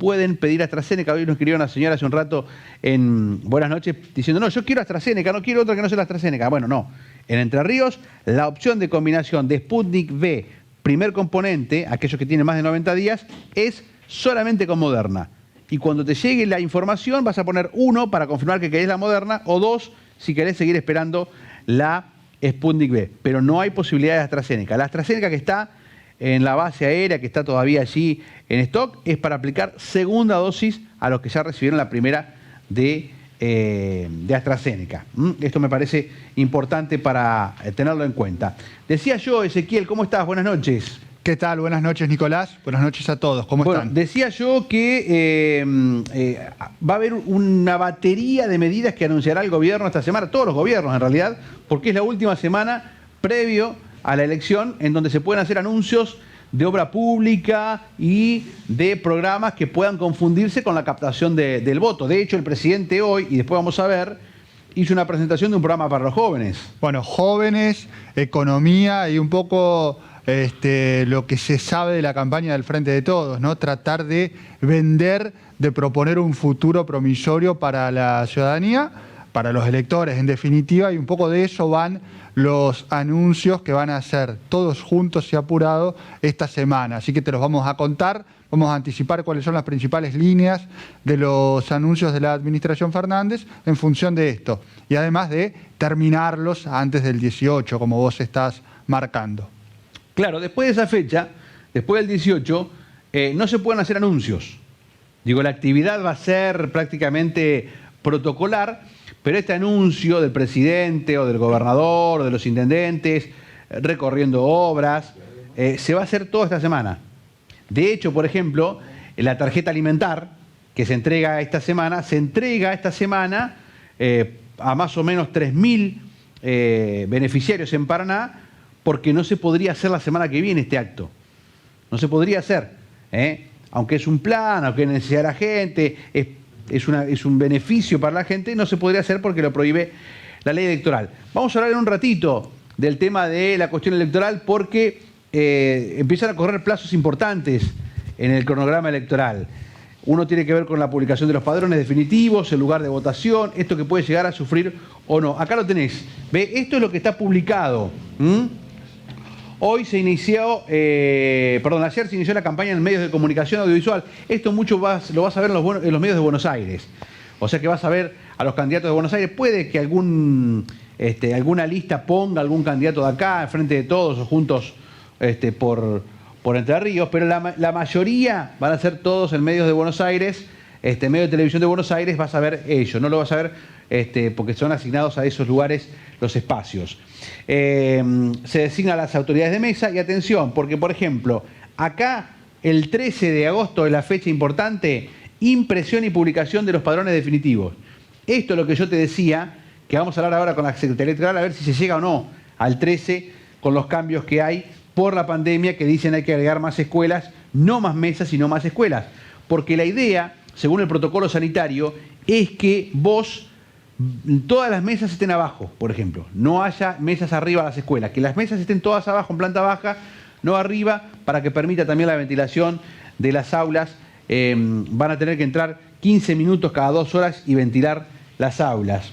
pueden pedir AstraZeneca. Hoy nos escribió una señora hace un rato en Buenas Noches diciendo, no, yo quiero AstraZeneca, no quiero otra que no sea la AstraZeneca. Bueno, no. En Entre Ríos, la opción de combinación de Sputnik V, primer componente, aquellos que tienen más de 90 días, es solamente con Moderna. Y cuando te llegue la información vas a poner 1 para confirmar que querés la Moderna o 2 si querés seguir esperando la Sputnik V. Pero no hay posibilidad de AstraZeneca. La AstraZeneca que está en la base aérea, que está todavía allí en stock, es para aplicar segunda dosis a los que ya recibieron la primera de AstraZeneca. Esto me parece importante para tenerlo en cuenta. Decía yo, Ezequiel, ¿cómo estás? Buenas noches. ¿Qué tal? Buenas noches, Nicolás. Buenas noches a todos. ¿Cómo están? Decía yo que va a haber una batería de medidas que anunciará el gobierno esta semana, todos los gobiernos en realidad, porque es la última semana previo a la elección en donde se pueden hacer anuncios de obra pública y de programas que puedan confundirse con la captación del voto. De hecho, el presidente hoy, y después vamos a ver, hizo una presentación de un programa para los jóvenes. Bueno, jóvenes, economía y un poco lo que se sabe de la campaña del Frente de Todos, ¿no? Tratar de vender, de proponer un futuro promisorio para la ciudadanía, para los electores en definitiva, y un poco de eso van los anuncios que van a hacer todos juntos y apurados esta semana. Así que te los vamos a contar, vamos a anticipar cuáles son las principales líneas de los anuncios de la administración Fernández en función de esto. Y además de terminarlos antes del 18, como vos estás marcando. Claro, después de esa fecha, después del 18, no se pueden hacer anuncios. Digo, la actividad va a ser prácticamente protocolar, pero este anuncio del presidente o del gobernador o de los intendentes recorriendo obras, se va a hacer toda esta semana. De hecho, por ejemplo, la tarjeta alimentar que se entrega esta semana a más o menos 3.000 beneficiarios en Paraná, porque no se podría hacer la semana que viene este acto. No se podría hacer, aunque es un plan, aunque necesita la gente, es un beneficio para la gente, no se podría hacer porque lo prohíbe la ley electoral. Vamos a hablar en un ratito del tema de la cuestión electoral porque empiezan a correr plazos importantes en el cronograma electoral. Uno tiene que ver con la publicación de los padrones definitivos, el lugar de votación, esto que puede llegar a sufrir o no. Acá lo tenés. ¿Ve? Esto es lo que está publicado. Hoy se inició, ayer se inició la campaña en medios de comunicación audiovisual. Esto mucho lo vas a ver en los medios de Buenos Aires. O sea que vas a ver a los candidatos de Buenos Aires. Puede que alguna lista ponga algún candidato de acá, enfrente de todos o juntos por Entre Ríos, pero la mayoría van a ser todos en medios de Buenos Aires, medio de televisión de Buenos Aires, vas a ver ellos. No lo vas a ver porque son asignados a esos lugares los espacios. Se designan las autoridades de mesa y atención, porque por ejemplo, acá el 13 de agosto es la fecha importante, impresión y publicación de los padrones definitivos. Esto es lo que yo te decía, que vamos a hablar ahora con la Secretaría Electoral a ver si se llega o no al 13 con los cambios que hay por la pandemia, que dicen hay que agregar más escuelas, no más mesas, sino más escuelas. Porque la idea, según el protocolo sanitario, es que todas las mesas estén abajo, por ejemplo. No haya mesas arriba a las escuelas. Que las mesas estén todas abajo, en planta baja, no arriba, para que permita también la ventilación de las aulas. Van a tener que entrar 15 minutos cada 2 horas y ventilar las aulas.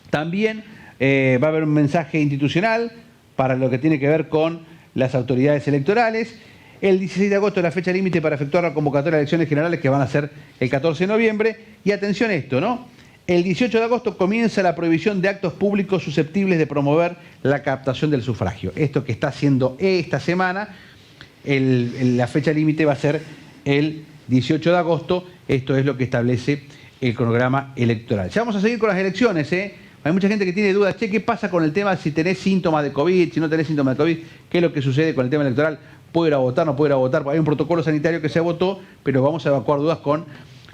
También va a haber un mensaje institucional para lo que tiene que ver con las autoridades electorales. El 16 de agosto es la fecha límite para efectuar la convocatoria de elecciones generales, que van a ser el 14 de noviembre. Y atención a esto, ¿no? El 18 de agosto comienza la prohibición de actos públicos susceptibles de promover la captación del sufragio. Esto que está haciendo esta semana, la fecha límite va a ser el 18 de agosto. Esto es lo que establece el cronograma electoral. Ya vamos a seguir con las elecciones, Hay mucha gente que tiene dudas. ¿Qué pasa con el tema si tenés síntomas de COVID, si no tenés síntomas de COVID? ¿Qué es lo que sucede con el tema electoral? ¿Puedo ir a votar, no puedo ir a votar? Hay un protocolo sanitario que se votó, pero vamos a evacuar dudas con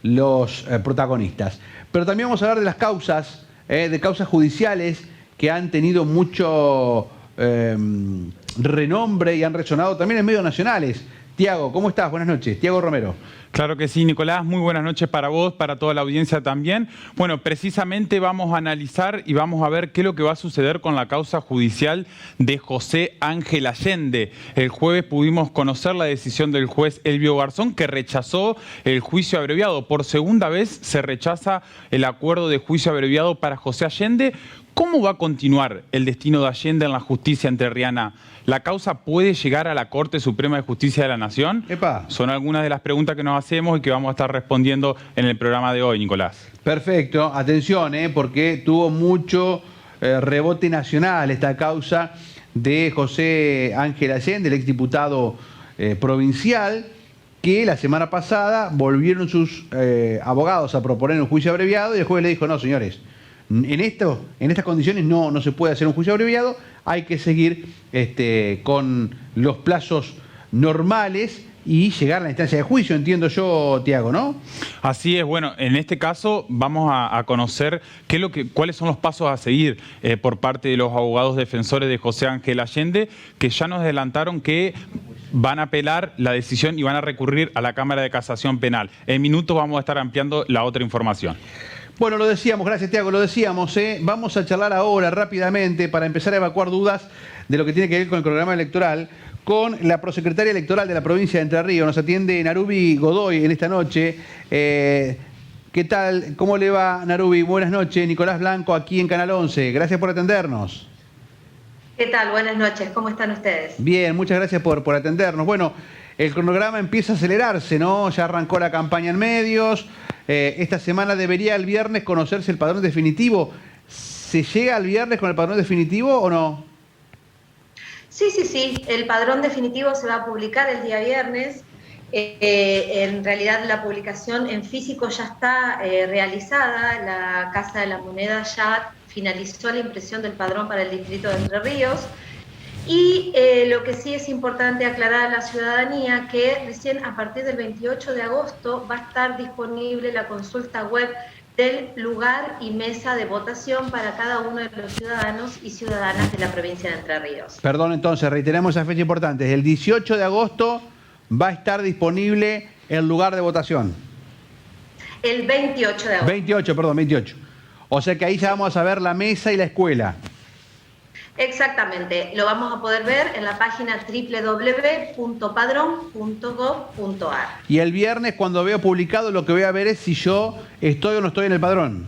los protagonistas. Pero también vamos a hablar de las causas, de causas judiciales que han tenido mucho renombre y han resonado también en medios nacionales. Tiago, ¿cómo estás? Buenas noches. Tiago Romero. Claro que sí, Nicolás. Muy buenas noches para vos, para toda la audiencia también. Bueno, precisamente vamos a analizar y vamos a ver qué es lo que va a suceder con la causa judicial de José Ángel Allende. El jueves pudimos conocer la decisión del juez Elvio Garzón, que rechazó el juicio abreviado. Por segunda vez se rechaza el acuerdo de juicio abreviado para José Allende. ¿Cómo va a continuar el destino de Allende en la justicia entrerriana? ¿La causa puede llegar a la Corte Suprema de Justicia de la Nación? Epa. Son algunas de las preguntas que nos hacemos y que vamos a estar respondiendo en el programa de hoy, Nicolás. Perfecto. Atención, porque tuvo mucho rebote nacional esta causa de José Ángel Allende, el exdiputado provincial, que la semana pasada volvieron sus abogados a proponer un juicio abreviado y el juez le dijo, no, señores, en estas condiciones no se puede hacer un juicio abreviado, hay que seguir con los plazos normales y llegar a la instancia de juicio, entiendo yo, Tiago, ¿no? Así es. Bueno, en este caso vamos a conocer cuáles son los pasos a seguir por parte de los abogados defensores de José Ángel Allende, que ya nos adelantaron que van a apelar la decisión y van a recurrir a la Cámara de Casación Penal. En minutos vamos a estar ampliando la otra información. Bueno, lo decíamos, gracias Tiago, lo decíamos, vamos a charlar ahora rápidamente para empezar a evacuar dudas de lo que tiene que ver con el programa electoral, con la prosecretaria electoral de la provincia de Entre Ríos. Nos atiende Narubi Godoy en esta noche. ¿Qué tal? ¿Cómo le va, Narubi? Buenas noches, Nicolás Blanco aquí en Canal 11. Gracias por atendernos. ¿Qué tal? Buenas noches, ¿cómo están ustedes? Bien, muchas gracias por atendernos. Bueno, el cronograma empieza a acelerarse, ¿no? Ya arrancó la campaña en medios. Esta semana debería el viernes conocerse el padrón definitivo. ¿Se llega al viernes con el padrón definitivo o no? Sí. El padrón definitivo se va a publicar el día viernes. En realidad la publicación en físico ya está realizada. La Casa de la Moneda ya finalizó la impresión del padrón para el distrito de Entre Ríos. Y lo que sí es importante aclarar a la ciudadanía que recién a partir del 28 de agosto va a estar disponible la consulta web del lugar y mesa de votación para cada uno de los ciudadanos y ciudadanas de la provincia de Entre Ríos. Perdón, entonces, reiteremos esa fecha importante. El 18 de agosto va a estar disponible el lugar de votación. El 28 de agosto. 28. O sea que ahí ya vamos a ver la mesa y la escuela. Exactamente, lo vamos a poder ver en la página www.padrón.gov.ar. Y el viernes, cuando veo publicado, lo que voy a ver es si yo estoy o no estoy en el padrón.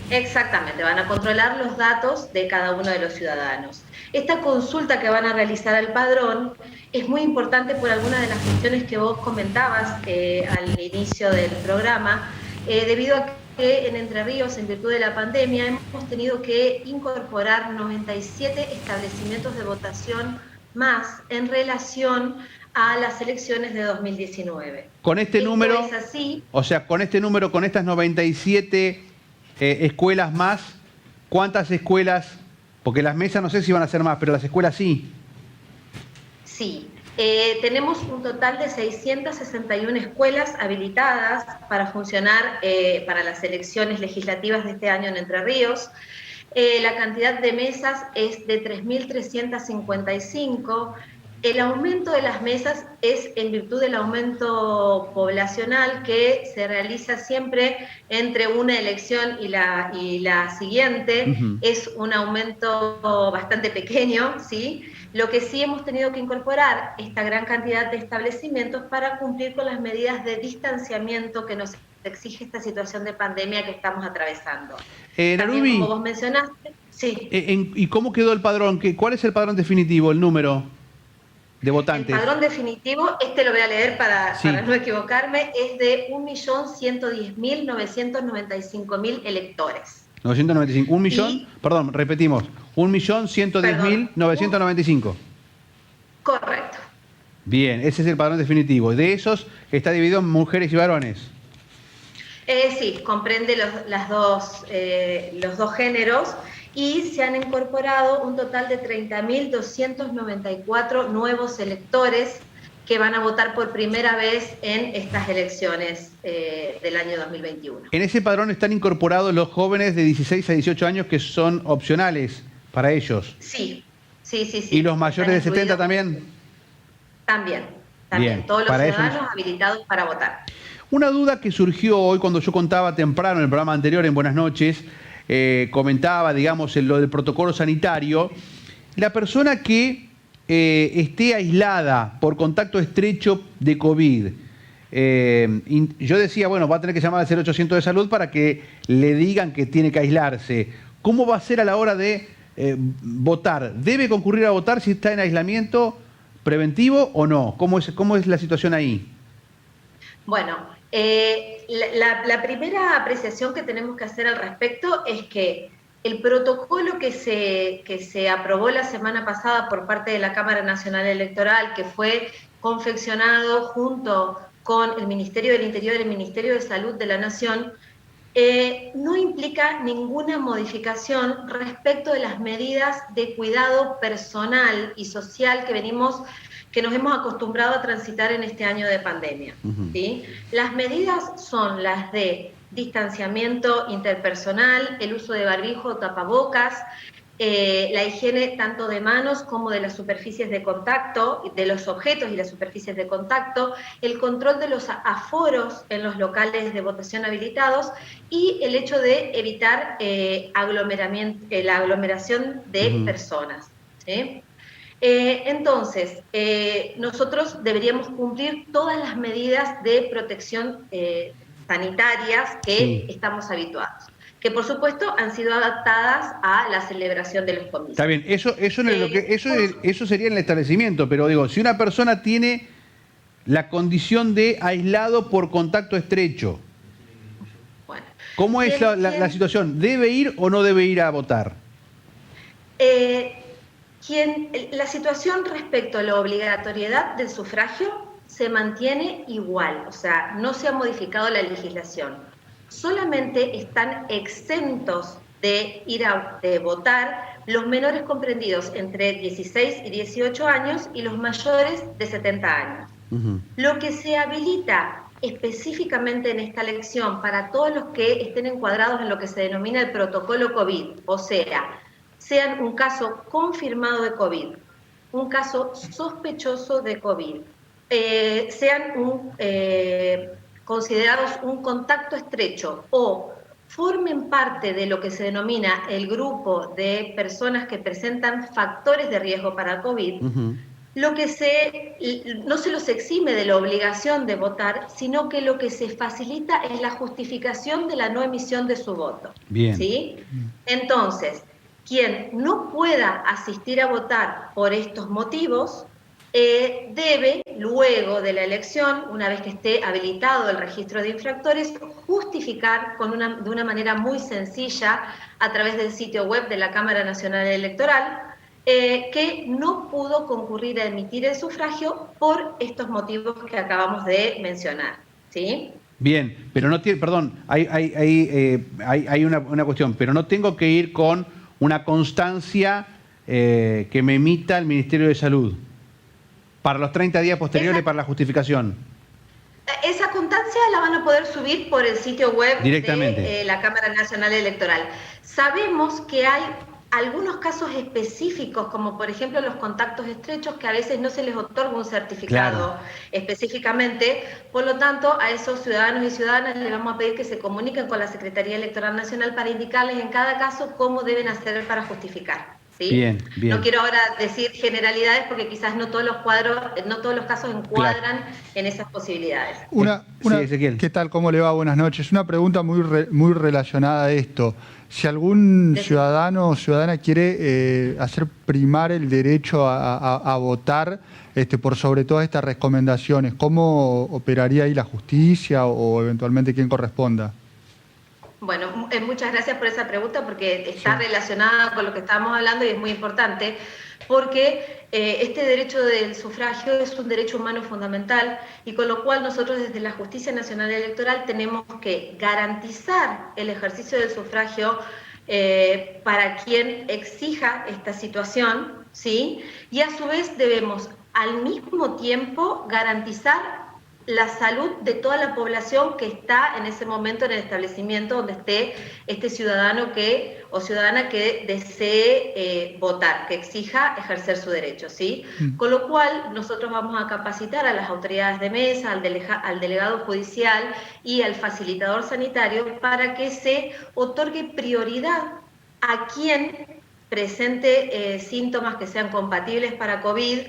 Exactamente, van a controlar los datos de cada uno de los ciudadanos. Esta consulta que van a realizar al padrón es muy importante por algunas de las cuestiones que vos comentabas al inicio del programa, debido a que en Entre Ríos, en virtud de la pandemia, hemos tenido que incorporar 97 establecimientos de votación más en relación a las elecciones de 2019. Con este número, es así. O sea, con este número, con estas 97 escuelas más, ¿cuántas escuelas? Porque las mesas no sé si van a ser más, pero las escuelas sí. Sí. Tenemos un total de 661 escuelas habilitadas para funcionar para las elecciones legislativas de este año en Entre Ríos. La cantidad de mesas es de 3.355. El aumento de las mesas es en virtud del aumento poblacional que se realiza siempre entre una elección y la siguiente. Es un aumento bastante pequeño, ¿sí? Lo que sí hemos tenido que incorporar esta gran cantidad de establecimientos para cumplir con las medidas de distanciamiento que nos exige esta situación de pandemia que estamos atravesando. Narubi, como vos mencionaste, sí. ¿Y cómo quedó el padrón? ¿Cuál es el padrón definitivo, el número de votantes? El padrón definitivo, lo voy a leer para no equivocarme, es de 1.110.995.000 electores. 995. ¿Un millón? Perdón, repetimos. 1.110.995. Correcto. Bien, ese es el padrón definitivo. De esos está dividido en mujeres y varones. Sí, comprende los dos géneros y se han incorporado un total de 30.294 nuevos electores que van a votar por primera vez en estas elecciones del año 2021. En ese padrón están incorporados los jóvenes de 16 a 18 años que son opcionales para ellos. Sí. ¿Y los mayores de 70 también? También. también, Bien, todos los para eso ciudadanos habilitados para votar. Una duda que surgió hoy cuando yo contaba temprano en el programa anterior, en Buenas noches, comentaba, digamos, lo del protocolo sanitario. La persona que esté aislada por contacto estrecho de COVID, yo decía, bueno, va a tener que llamar al 0800 de salud para que le digan que tiene que aislarse. ¿Cómo va a ser a la hora de votar? ¿Debe concurrir a votar si está en aislamiento preventivo o no? ¿Cómo es la situación ahí? Bueno, la primera apreciación que tenemos que hacer al respecto es que el protocolo que se aprobó la semana pasada por parte de la Cámara Nacional Electoral, que fue confeccionado junto con el Ministerio del Interior y el Ministerio de Salud de la Nación, no implica ninguna modificación respecto de las medidas de cuidado personal y social que nos hemos acostumbrado a transitar en este año de pandemia. ¿Sí? Las medidas son las de distanciamiento interpersonal, el uso de barbijo o tapabocas, la higiene tanto de manos como de las superficies de contacto, de los objetos y las superficies de contacto, el control de los aforos en los locales de votación habilitados y el hecho de evitar la aglomeración de personas. ¿Sí? Entonces, nosotros deberíamos cumplir todas las medidas de protección sanitarias que estamos habituados, que por supuesto han sido adaptadas a la celebración de los comicios. Está bien, eso sería en el establecimiento, pero digo, si una persona tiene la condición de aislado por contacto estrecho, bueno, ¿cómo es la situación? ¿Debe ir o no debe ir a votar? La situación respecto a la obligatoriedad del sufragio se mantiene igual, o sea, no se ha modificado la legislación. Solamente están exentos de ir a votar los menores comprendidos entre 16 y 18 años y los mayores de 70 años. Lo que se habilita específicamente en esta elección para todos los que estén encuadrados en lo que se denomina el protocolo COVID, o sea, sean un caso confirmado de COVID, un caso sospechoso de COVID, sean considerados un contacto estrecho o formen parte de lo que se denomina el grupo de personas que presentan factores de riesgo para COVID, no se los exime de la obligación de votar, sino que lo que se facilita es la justificación de la no emisión de su voto. Bien. ¿Sí? Entonces, quien no pueda asistir a votar por estos motivos, debe, luego de la elección, una vez que esté habilitado el registro de infractores, justificar de una manera muy sencilla, a través del sitio web de la Cámara Nacional Electoral, que no pudo concurrir a emitir el sufragio por estos motivos que acabamos de mencionar. ¿Sí? Bien, pero no tiene, perdón, hay una cuestión, pero no tengo que ir con una constancia que me emita el Ministerio de Salud para los 30 días posteriores para la justificación. Esa constancia la van a poder subir por el sitio web directamente de la Cámara Nacional Electoral. Sabemos que hay algunos casos específicos, como por ejemplo los contactos estrechos, que a veces no se les otorga un certificado específicamente. Por lo tanto, a esos ciudadanos y ciudadanas les vamos a pedir que se comuniquen con la Secretaría Electoral Nacional para indicarles en cada caso cómo deben hacer para justificar. ¿Sí? Bien. No quiero ahora decir generalidades porque quizás no todos los casos encuadran en esas posibilidades. ¿Qué tal? ¿Cómo le va? Buenas noches. Una pregunta muy relacionada a esto. Si algún ciudadano o ciudadana quiere hacer primar el derecho a votar por sobre todas estas recomendaciones, ¿cómo operaría ahí la justicia o eventualmente quién corresponda? Bueno, muchas gracias por esa pregunta porque está relacionada con lo que estábamos hablando y es muy importante porque este derecho del sufragio es un derecho humano fundamental y con lo cual nosotros desde la Justicia Nacional Electoral tenemos que garantizar el ejercicio del sufragio para quien exija esta situación, ¿sí? Y a su vez debemos al mismo tiempo garantizar la salud de toda la población que está en ese momento en el establecimiento donde esté este ciudadano o ciudadana que desee votar, que exija ejercer su derecho, ¿sí? Con lo cual, nosotros vamos a capacitar a las autoridades de mesa, al delegado judicial y al facilitador sanitario para que se otorgue prioridad a quien presente síntomas que sean compatibles para COVID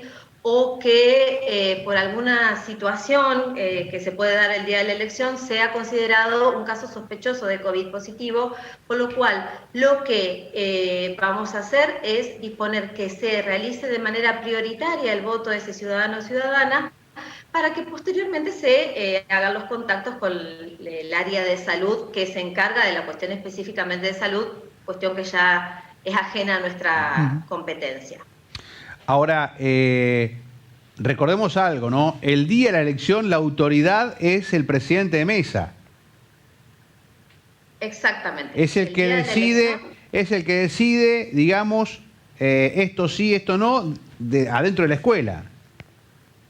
o que por alguna situación que se puede dar el día de la elección sea considerado un caso sospechoso de COVID positivo, con lo cual lo que vamos a hacer es disponer que se realice de manera prioritaria el voto de ese ciudadano o ciudadana para que posteriormente se hagan los contactos con el área de salud que se encarga de la cuestión específicamente de salud, cuestión que ya es ajena a nuestra competencia. Ahora, recordemos algo, ¿no? El día de la elección la autoridad es el presidente de mesa. Exactamente. Es el que decide, digamos, esto sí, esto no, adentro de la escuela.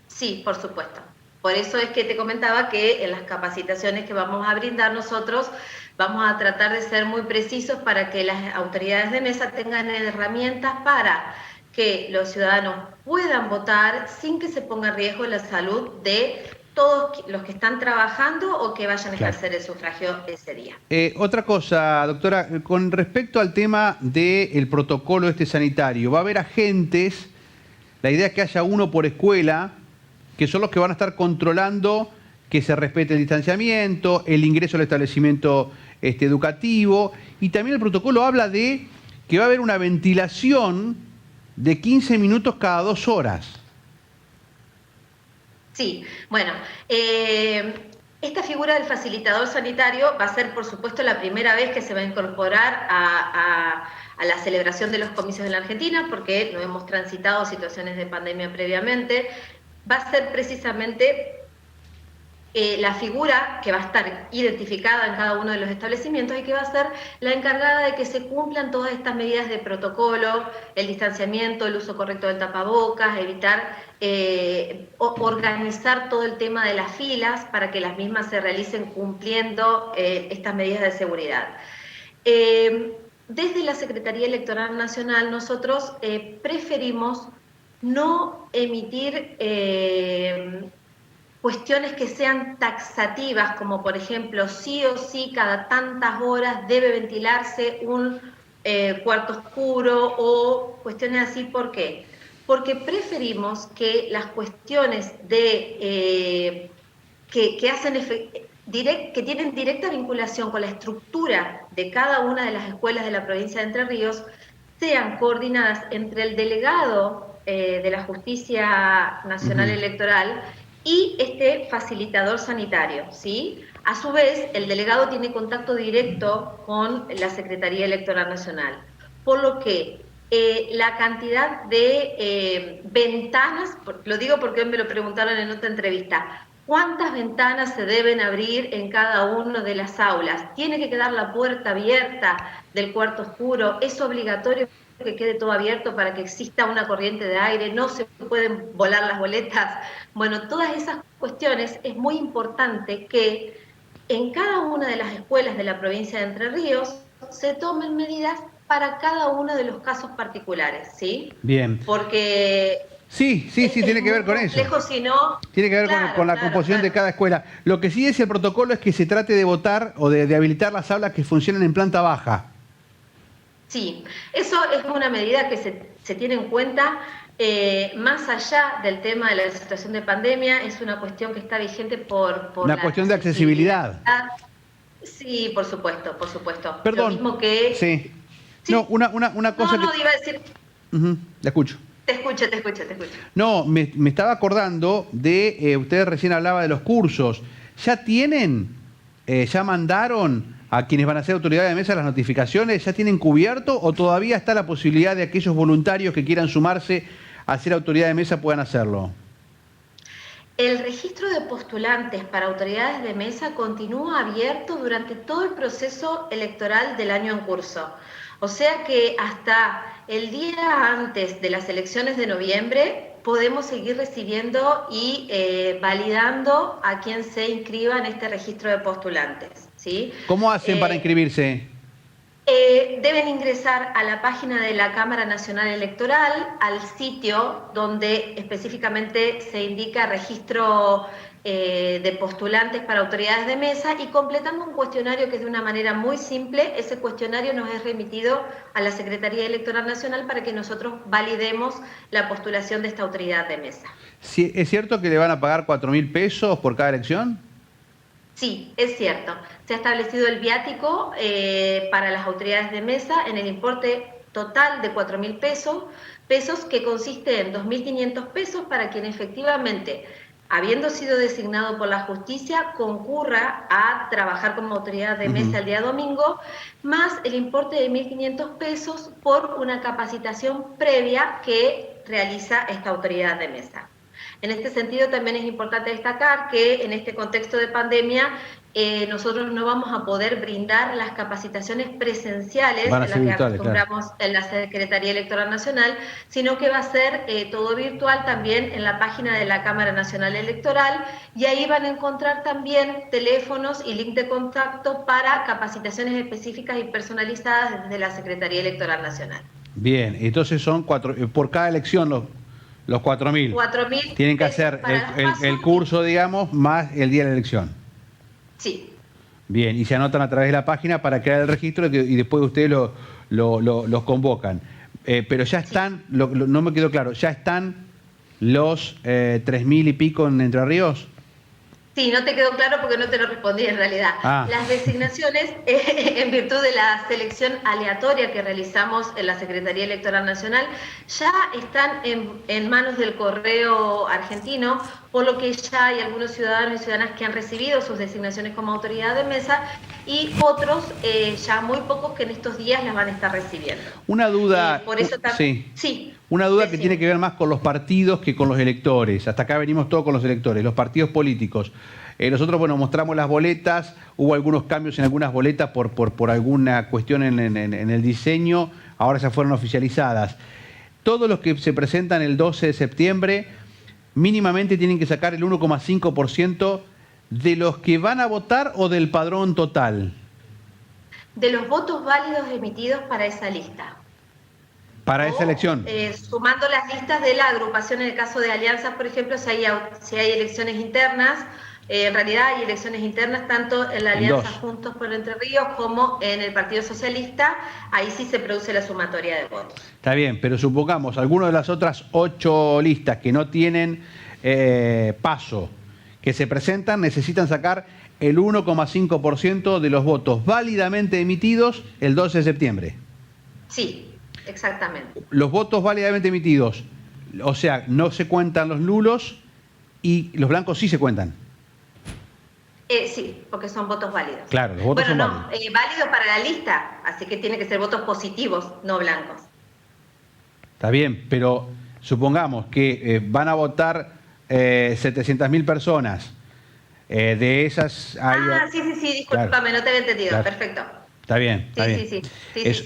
Sí, por supuesto. Por eso es que te comentaba que en las capacitaciones que vamos a brindar nosotros vamos a tratar de ser muy precisos para que las autoridades de mesa tengan herramientas para que los ciudadanos puedan votar sin que se ponga en riesgo la salud de todos los que están trabajando o que vayan a ejercer el sufragio ese día. Otra cosa, doctora, con respecto al tema del protocolo sanitario, va a haber agentes, la idea es que haya uno por escuela, que son los que van a estar controlando que se respete el distanciamiento, el ingreso al establecimiento educativo, y también el protocolo habla de que va a haber una ventilación de 15 minutos cada 2 horas. Sí, bueno, esta figura del facilitador sanitario va a ser, por supuesto, la primera vez que se va a incorporar a la celebración de los comicios en la Argentina, porque no hemos transitado situaciones de pandemia previamente. Va a ser precisamente la figura que va a estar identificada en cada uno de los establecimientos y que va a ser la encargada de que se cumplan todas estas medidas de protocolo, el distanciamiento, el uso correcto del tapabocas, evitar, organizar todo el tema de las filas para que las mismas se realicen cumpliendo estas medidas de seguridad. Desde la Secretaría Electoral Nacional nosotros preferimos no emitir cuestiones que sean taxativas, como por ejemplo, sí o sí, cada tantas horas debe ventilarse un cuarto oscuro o cuestiones así. ¿Por qué? Porque preferimos que las cuestiones de que tienen directa vinculación con la estructura de cada una de las escuelas de la provincia de Entre Ríos sean coordinadas entre el delegado de la Justicia Nacional Electoral y este facilitador sanitario, ¿sí? A su vez, el delegado tiene contacto directo con la Secretaría Electoral Nacional, por lo que la cantidad de ventanas, lo digo porque me lo preguntaron en otra entrevista, ¿cuántas ventanas se deben abrir en cada una de las aulas? ¿Tiene que quedar la puerta abierta del cuarto oscuro? ¿Es obligatorio que quede todo abierto para que exista una corriente de aire? ¿No se pueden volar las boletas? Bueno, todas esas cuestiones es muy importante que en cada una de las escuelas de la provincia de Entre Ríos se tomen medidas para cada uno de los casos particulares, ¿sí? Bien. Porque sí, tiene que ver con eso. Tiene que ver con la composición de cada escuela. Lo que sí es el protocolo es que se trate de votar o de habilitar las aulas que funcionan en planta baja. Sí, eso es una medida que se tiene en cuenta más allá del tema de la situación de pandemia, es una cuestión que está vigente por una cuestión de accesibilidad. Sí, por supuesto, por supuesto. Perdón. Lo mismo que... Sí. No, una cosa que... iba a decir... La escucho. Te escucho. No, me estaba acordando de, ustedes recién hablaba de los cursos. ¿Ya tienen, ya mandaron a quienes van a ser autoridades de mesa las notificaciones? ¿Ya tienen cubierto o todavía está la posibilidad de aquellos voluntarios que quieran sumarse a ser autoridad de mesa puedan hacerlo? El registro de postulantes para autoridades de mesa continúa abierto durante todo el proceso electoral del año en curso. O sea que hasta el día antes de las elecciones de noviembre podemos seguir recibiendo y validando a quien se inscriba en este registro de postulantes, ¿sí? ¿Cómo hacen para inscribirse? Deben ingresar a la página de la Cámara Nacional Electoral, al sitio donde específicamente se indica registro de postulantes para autoridades de mesa, y completando un cuestionario que es de una manera muy simple. Ese cuestionario nos es remitido a la Secretaría Electoral Nacional para que nosotros validemos la postulación de esta autoridad de mesa. Sí, ¿es cierto que le van a pagar 4.000 pesos por cada elección? Sí, es cierto. Se ha establecido el viático para las autoridades de mesa en el importe total de 4.000 pesos, que consiste en 2.500 pesos para quien efectivamente, habiendo sido designado por la justicia, concurra a trabajar como autoridad de mesa el día domingo, más el importe de 1.500 pesos por una capacitación previa que realiza esta autoridad de mesa. En este sentido, también es importante destacar que en este contexto de pandemia nosotros no vamos a poder brindar las capacitaciones presenciales en las que acostumbramos en la Secretaría Electoral Nacional, sino que va a ser todo virtual también en la página de la Cámara Nacional Electoral, y ahí van a encontrar también teléfonos y link de contacto para capacitaciones específicas y personalizadas desde la Secretaría Electoral Nacional. Bien, entonces son por cada elección los 4.000. 4.000 tienen que hacer el curso, digamos, más el día de la elección. Sí. Bien, y se anotan a través de la página para crear el registro y después ustedes los convocan. Pero ya están, no me quedó claro, ¿ya están los 3.000 y pico en Entre Ríos? Sí, no te quedó claro porque no te lo respondí en realidad. Las designaciones, en virtud de la selección aleatoria que realizamos en la Secretaría Electoral Nacional, ya están en manos del correo argentino, por lo que ya hay algunos ciudadanos y ciudadanas que han recibido sus designaciones como autoridad de mesa, y otros, ya muy pocos, que en estos días las van a estar recibiendo. Una duda, por eso sí, una duda que tiene que ver más con los partidos que con los electores. Hasta acá venimos todos con los electores, los partidos políticos. Nosotros, bueno, mostramos las boletas, hubo algunos cambios en algunas boletas por alguna cuestión en el diseño, ahora ya fueron oficializadas. Todos los que se presentan el 12 de septiembre mínimamente tienen que sacar el 1,5% de los que van a votar o del padrón total. De los votos válidos emitidos para esa lista. Para esa elección. Sumando las listas de la agrupación, en el caso de alianzas, por ejemplo, si hay elecciones internas, en realidad hay elecciones internas tanto en la Alianza Juntos por Entre Ríos como en el Partido Socialista, ahí sí se produce la sumatoria de votos. Está bien, pero supongamos, algunas de las otras 8 listas que no tienen paso, que se presentan, necesitan sacar el 1,5% de los votos válidamente emitidos el 12 de septiembre. Sí, exactamente. Los votos válidamente emitidos, o sea, no se cuentan los nulos y los blancos sí se cuentan. Sí, porque son votos válidos. Claro, los votos son válidos. Válidos para la lista, así que tienen que ser votos positivos, no blancos. Está bien, pero supongamos que van a votar 700.000 personas. De esas hay... sí, discúlpame, claro, no te había entendido. Claro. Perfecto. Está bien, está bien. Sí.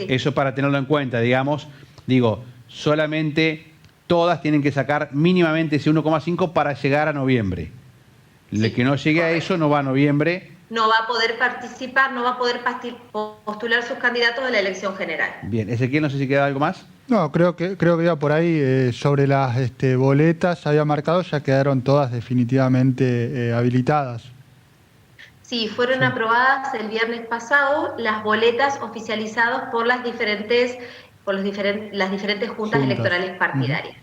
Eso para tenerlo en cuenta, digamos. Digo, solamente todas tienen que sacar mínimamente ese 1,5 para llegar a noviembre. El que no llegue a eso no va a noviembre. No va a poder participar, no va a poder postular sus candidatos a la elección general. Bien, Ezequiel, no sé si queda algo más. No, creo que iba por ahí. Sobre las boletas había marcado, ya quedaron todas definitivamente habilitadas. Sí, fueron aprobadas el viernes pasado las boletas oficializadas por las diferentes juntas electorales partidarias.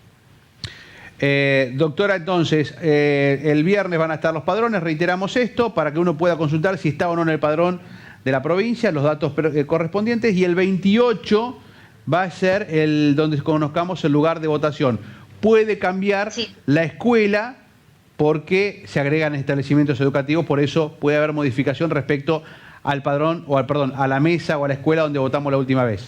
Doctora, entonces, el viernes van a estar los padrones, reiteramos esto, para que uno pueda consultar si está o no en el padrón de la provincia, los datos correspondientes, y el 28 va a ser donde conozcamos el lugar de votación. Puede cambiar la escuela porque se agregan establecimientos educativos, por eso puede haber modificación respecto al padrón, a la mesa o a la escuela donde votamos la última vez.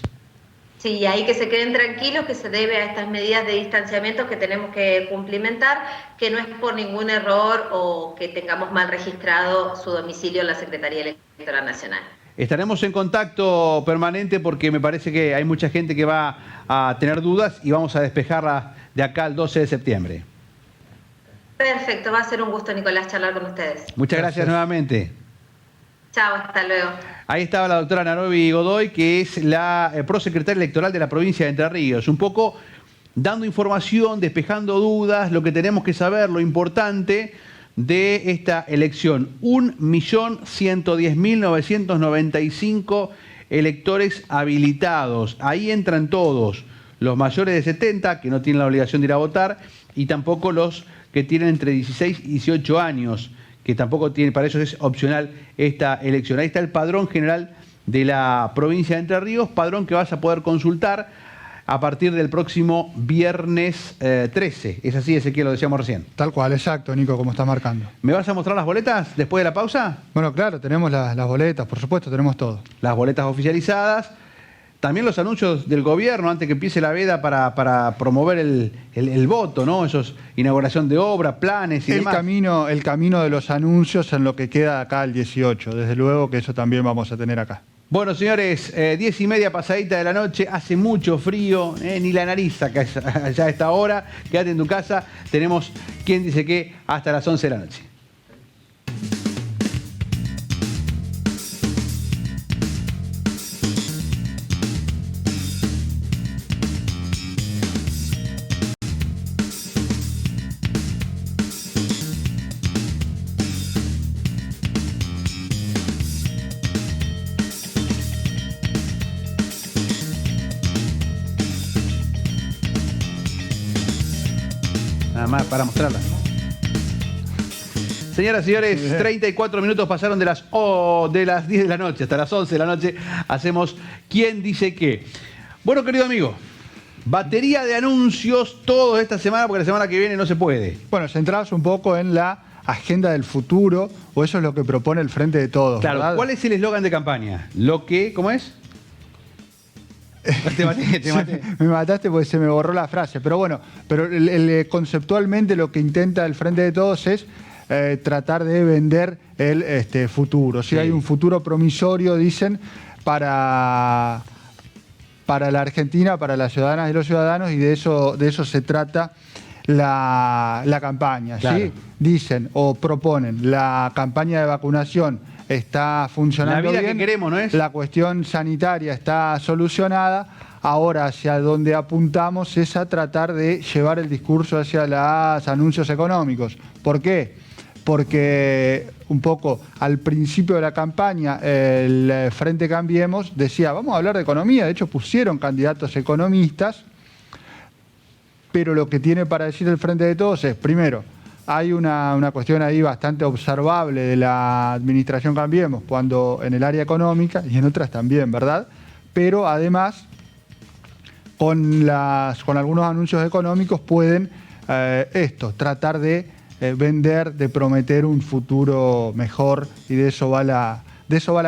Sí, ahí que se queden tranquilos, que se debe a estas medidas de distanciamiento que tenemos que cumplimentar, que no es por ningún error o que tengamos mal registrado su domicilio en la Secretaría Electoral Nacional. Estaremos en contacto permanente porque me parece que hay mucha gente que va a tener dudas y vamos a despejarlas de acá al 12 de septiembre. Perfecto, va a ser un gusto, Nicolás, charlar con ustedes. Muchas gracias nuevamente. Chao, hasta luego. Ahí estaba la doctora Narobi Godoy, que es la prosecretaria electoral de la provincia de Entre Ríos. Un poco dando información, despejando dudas, lo que tenemos que saber, lo importante de esta elección. 1.110.995 electores habilitados. Ahí entran todos, los mayores de 70, que no tienen la obligación de ir a votar, y tampoco los que tienen entre 16 y 18 años, que tampoco tienen, para eso es opcional esta elección. Ahí está el padrón general de la provincia de Entre Ríos, padrón que vas a poder consultar a partir del próximo viernes 13. Es así, Ezequiel, lo decíamos recién. Tal cual, exacto, Nico, como estás marcando. ¿Me vas a mostrar las boletas después de la pausa? Bueno, claro, tenemos las boletas, por supuesto, tenemos todo. Las boletas oficializadas. También los anuncios del gobierno antes que empiece la veda para promover el voto, ¿no? Esos, inauguración de obra, planes y demás. El camino de los anuncios en lo que queda acá el 18. Desde luego que eso también vamos a tener acá. Bueno, señores, 10:30 pasadita de la noche, hace mucho frío, ni la nariz acá ya a esta hora. Quédate en tu casa, tenemos ¿Quién dice qué? Hasta las 11 de la noche. Nada más para mostrarla. Señoras y señores, 34 minutos pasaron de las 10 de la noche hasta las 11 de la noche. Hacemos ¿Quién dice qué? Bueno, querido amigo, batería de anuncios todos esta semana, porque la semana que viene no se puede. Bueno, centrados un poco en la agenda del futuro, o eso es lo que propone el Frente de Todos. Claro, ¿verdad? ¿cuál es el eslogan de campaña? Lo que, ¿cómo es? Te maté. Me mataste porque se me borró la frase. Pero bueno, conceptualmente lo que intenta el Frente de Todos es tratar de vender el futuro. Si hay un futuro promisorio, dicen, para la Argentina, para las ciudadanas y los ciudadanos, y de eso se trata la campaña. Claro. ¿Sí? Dicen o proponen, la campaña de vacunación está funcionando bien. La vida que queremos, ¿no es? La cuestión sanitaria está solucionada. Ahora, hacia donde apuntamos es a tratar de llevar el discurso hacia los anuncios económicos. ¿Por qué? Porque un poco al principio de la campaña el Frente Cambiemos decía, vamos a hablar de economía. De hecho, pusieron candidatos economistas, pero lo que tiene para decir el Frente de Todos es, primero, hay una cuestión ahí bastante observable de la administración Cambiemos, cuando en el área económica y en otras también, ¿verdad? Pero además, con algunos anuncios económicos pueden tratar de vender, de prometer un futuro mejor, y de eso va la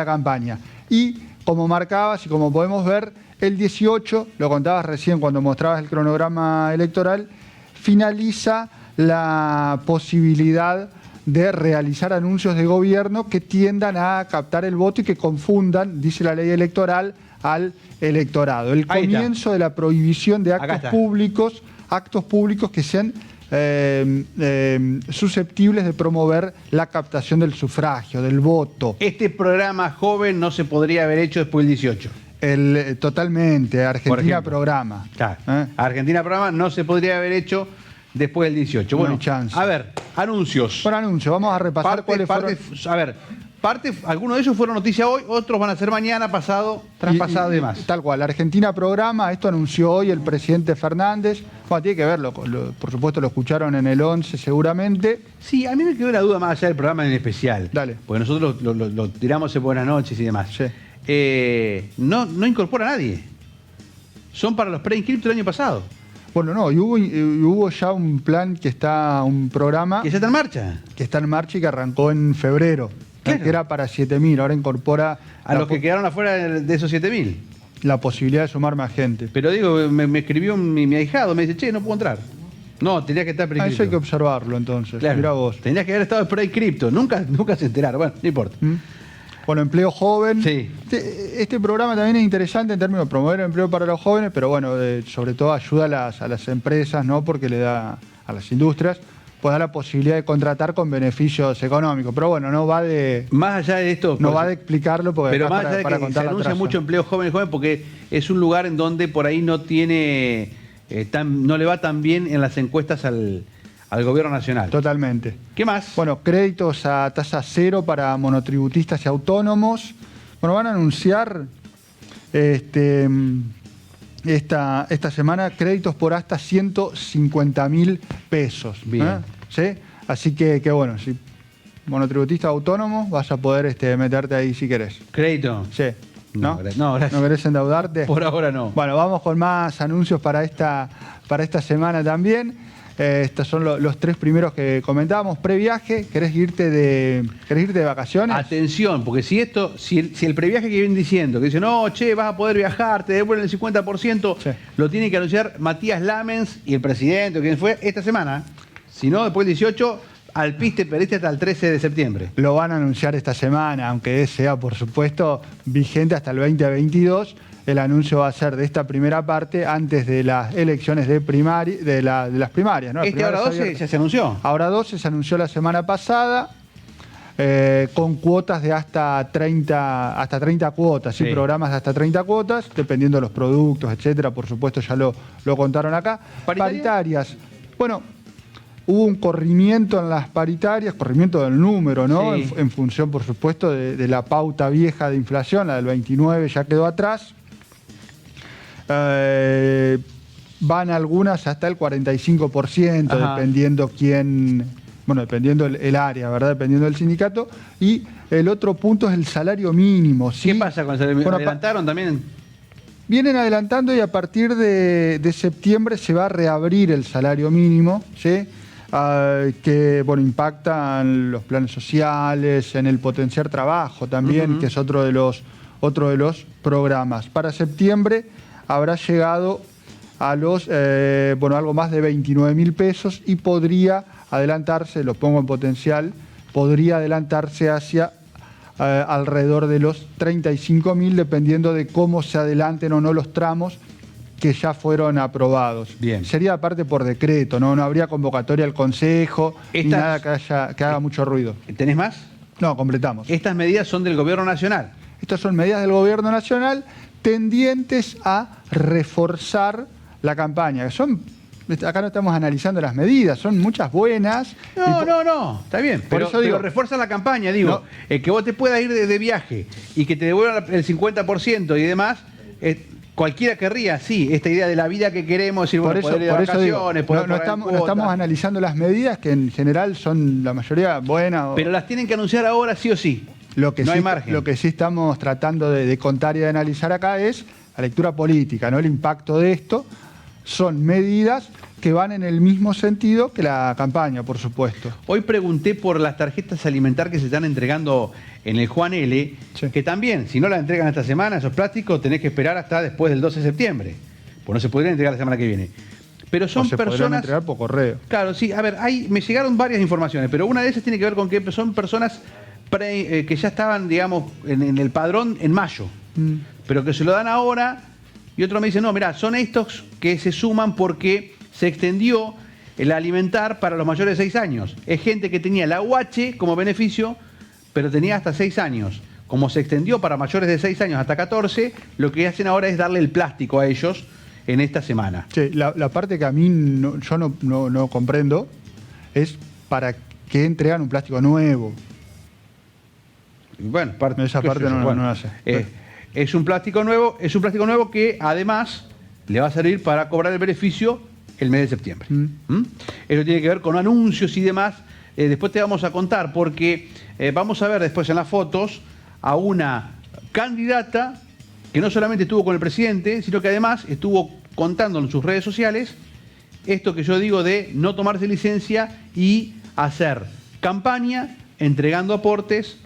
campaña. Y como marcabas y como podemos ver, el 18, lo contabas recién cuando mostrabas el cronograma electoral, finaliza la posibilidad de realizar anuncios de gobierno que tiendan a captar el voto y que confundan, dice la ley electoral, al electorado. El comienzo de la prohibición de actos públicos que sean susceptibles de promover la captación del sufragio, del voto. Este programa joven no se podría haber hecho después del 18. Totalmente, Argentina Programa. Claro. Argentina Programa no se podría haber hecho después del 18. Bueno, no hay chance. A ver, anuncios. Por anuncio, vamos a repasar cuáles fueron. A ver, algunos de ellos fueron noticia hoy, otros van a ser mañana, pasado, traspasado y demás. Tal cual, Argentina Programa, esto anunció hoy el presidente Fernández. Bueno, tiene que verlo, por supuesto lo escucharon en el 11 seguramente. Sí, a mí me quedó una duda más allá del programa en especial. Dale. Porque nosotros lo tiramos en Buenas Noches y demás. Sí. No incorpora a nadie. Son para los preinscriptos del año pasado. Bueno, no, y hubo ya un plan un programa... ¿Que ya está en marcha? Que está en marcha y que arrancó en febrero. Claro. Que era para 7.000, ahora incorpora... A los que quedaron afuera de esos 7.000. La posibilidad de sumar más gente. Pero digo, me escribió mi ahijado, me dice, che, no puedo entrar. No, tenías que estar preinscripto. Eso hay que observarlo entonces, claro. Mirá vos. Tenías que haber estado preinscripto, nunca se enteraron, bueno, no importa. Bueno, empleo joven. Sí. Este programa también es interesante en términos de promover el empleo para los jóvenes, pero bueno, sobre todo ayuda a las empresas, ¿no? Porque le da a las industrias, pues da la posibilidad de contratar con beneficios económicos. Pero bueno, no va de... Más allá de esto... No va de explicarlo porque pero acá más allá de para que se contar la anuncia traza. mucho empleo joven porque es un lugar en donde por ahí no tiene... no le va tan bien en las encuestas al gobierno nacional. Totalmente. ¿Qué más? Bueno, créditos a tasa cero para monotributistas y autónomos. Bueno, van a anunciar esta semana créditos por hasta 150.000 pesos. Bien. ¿Sí? Así que bueno, si monotributista autónomo, vas a poder meterte ahí si querés. ¿Crédito? Sí. ¿No? No, gracias. ¿No querés endeudarte? Por ahora no. Bueno, vamos con más anuncios para esta semana también. Estos son los 3 primeros que comentábamos. Previaje, ¿querés irte de vacaciones? Atención, porque si el previaje que vienen diciendo, que dicen, no, che, vas a poder viajar, te devuelven el 50%, Sí. lo tiene que anunciar Matías Lamens y el presidente, quien fue, esta semana. Si no, después del 18, al piste perdiste hasta el 13 de septiembre. Lo van a anunciar esta semana, aunque sea, por supuesto, vigente hasta el 2022. El anuncio va a ser de esta primera parte antes de las elecciones de las primarias, ¿no? Las Ahora primarias 12 abiertas. ya se anunció. Ahora 12 se anunció la semana pasada, con cuotas de hasta 30 cuotas, ¿sí? Sí. Programas de hasta 30 cuotas, dependiendo de los productos, etcétera. Por supuesto, ya lo contaron acá. ¿Paritarias? Bueno, hubo un corrimiento en las paritarias, corrimiento del número, ¿no? Sí. En función, por supuesto, de la pauta vieja de inflación, la del 29 ya quedó atrás. Van algunas hasta el 45%, Ajá. dependiendo dependiendo el área, ¿verdad? Dependiendo del sindicato. Y el otro punto es el salario mínimo. ¿sí? ¿Qué pasa con el salario mínimo? Bueno, ¿Adelantaron también? Vienen adelantando y a partir de septiembre se va a reabrir el salario mínimo, ¿sí? Que impactan los planes sociales, en el potenciar trabajo también, que es otro de los programas. Para septiembre habrá llegado a los algo más de 29.000 pesos y podría adelantarse, lo pongo en potencial, podría adelantarse hacia alrededor de los 35.000, dependiendo de cómo se adelanten o no los tramos que ya fueron aprobados. Bien. Sería aparte por decreto, no habría convocatoria al Consejo ni nada que haga mucho ruido. ¿Tenés más? No, completamos. Estas medidas son del gobierno nacional. Estas son medidas del gobierno nacional tendientes a reforzar la campaña. Acá no estamos analizando las medidas, son muchas buenas. No, está bien. Pero eso digo, refuerza la campaña, digo. No. Que vos te puedas ir de viaje y que te devuelvan el 50% y demás, cualquiera querría, sí, esta idea de la vida que queremos, decir, Por bueno, eso poder ir de digo, vacaciones, poder no pagar en estamos cuotas. analizando las medidas que en general son la mayoría buenas. Pero las tienen que anunciar ahora sí o sí. Lo que no sí, hay margen. Lo que sí estamos tratando de contar y de analizar acá es la lectura política, ¿no? El impacto de esto. Son medidas que van en el mismo sentido que la campaña, por supuesto. Hoy pregunté por las tarjetas alimentarias que se están entregando en el Juan L, Sí. que también, si no las entregan esta semana, esos plásticos, tenés que esperar hasta después del 12 de septiembre. Pues no se podrían entregar la semana que viene. Pero son O se podrían personas... entregar por correo. Claro, sí. A ver, me llegaron varias informaciones, pero una de esas tiene que ver con que son personas que ya estaban, digamos, en el padrón en mayo, pero que se lo dan ahora, y otro me dice, no, mirá, son estos que se suman porque se extendió el alimentar para los mayores de 6 años. Es gente que tenía la UH como beneficio, pero tenía hasta 6 años. Como se extendió para mayores de 6 años hasta 14, lo que hacen ahora es darle el plástico a ellos en esta semana. Sí, la parte que a mí yo no comprendo es para qué entregan un plástico nuevo. Bueno, Esa parte no la sé. Es un plástico nuevo que además le va a servir para cobrar el beneficio el mes de septiembre. Eso tiene que ver con anuncios y demás. Después te vamos a contar porque vamos a ver después en las fotos a una candidata que no solamente estuvo con el presidente, sino que además estuvo contando en sus redes sociales esto que yo digo de no tomarse licencia y hacer campaña entregando aportes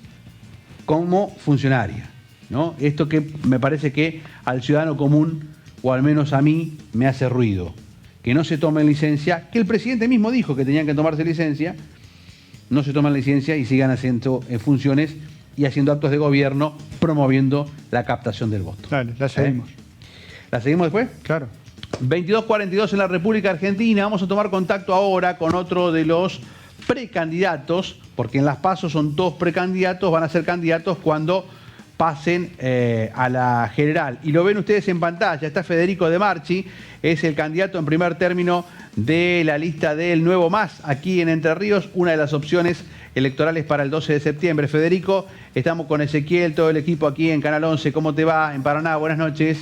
como funcionaria, ¿no? Esto que me parece que al ciudadano común, o al menos a mí, me hace ruido. Que no se tomen licencia, que el presidente mismo dijo que tenían que tomarse licencia, no se toman licencia y sigan haciendo funciones y haciendo actos de gobierno promoviendo la captación del voto. Dale, la seguimos. ¿La seguimos después? Claro. 22:42 en la República Argentina. Vamos a tomar contacto ahora con otro de los precandidatos, porque en las PASO son todos precandidatos, van a ser candidatos cuando pasen a la general. Y lo ven ustedes en pantalla, está Federico De Marchi, es el candidato en primer término de la lista del Nuevo Más, aquí en Entre Ríos, una de las opciones electorales para el 12 de septiembre. Federico, estamos con Ezequiel, todo el equipo aquí en Canal 11. ¿Cómo te va en Paraná? Buenas noches.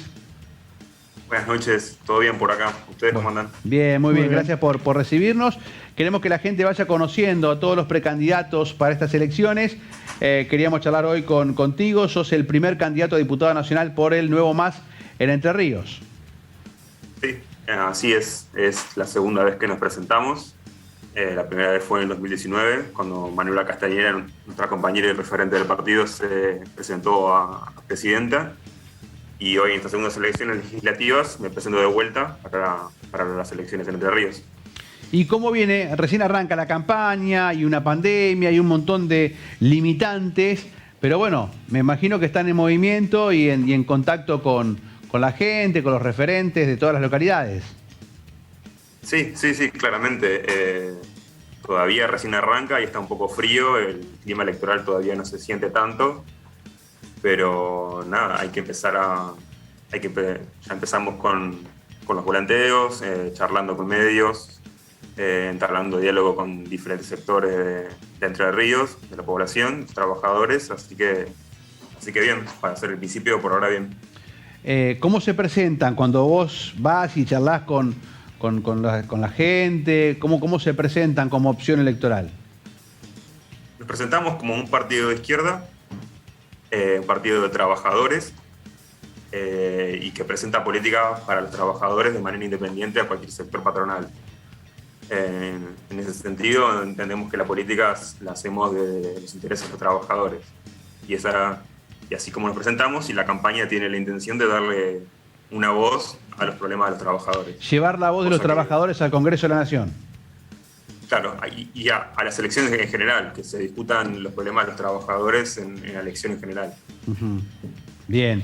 Buenas noches, ¿todo bien por acá? ¿Ustedes cómo andan? Bien, muy bien, gracias por recibirnos. Queremos que la gente vaya conociendo a todos los precandidatos para estas elecciones. Queríamos charlar hoy contigo, sos el primer candidato a diputado nacional por el Nuevo Más en Entre Ríos. Sí, así es la segunda vez que nos presentamos. La primera vez fue en el 2019, cuando Manuela Castañeda, nuestra compañera y referente del partido, se presentó a presidenta. Y hoy en estas segundas elecciones legislativas me presento de vuelta para las elecciones en Entre Ríos. ¿Y cómo viene? Recién arranca la campaña y una pandemia y un montón de limitantes, pero bueno, me imagino que están en movimiento y en contacto con la gente, con los referentes de todas las localidades. Sí, claramente. Todavía recién arranca y está un poco frío, el clima electoral todavía no se siente tanto. Pero nada, hay que empezar ya empezamos con los volanteos, charlando con medios, entablando diálogo con diferentes sectores de Entre Ríos, de la población, trabajadores, así que bien, para hacer el principio por ahora bien. ¿Cómo se presentan cuando vos vas y charlás con la gente? ¿Cómo se presentan como opción electoral? Nos presentamos como un partido de izquierda, un partido de trabajadores y que presenta política para los trabajadores de manera independiente a cualquier sector patronal. En ese sentido, entendemos que la política la hacemos de los intereses de los trabajadores. Y así como nos presentamos, y la campaña tiene la intención de darle una voz a los problemas de los trabajadores. Llevar la voz de los trabajadores al Congreso de la Nación. Claro, y a las elecciones en general, que se discutan los problemas de los trabajadores en la elección en general. Bien.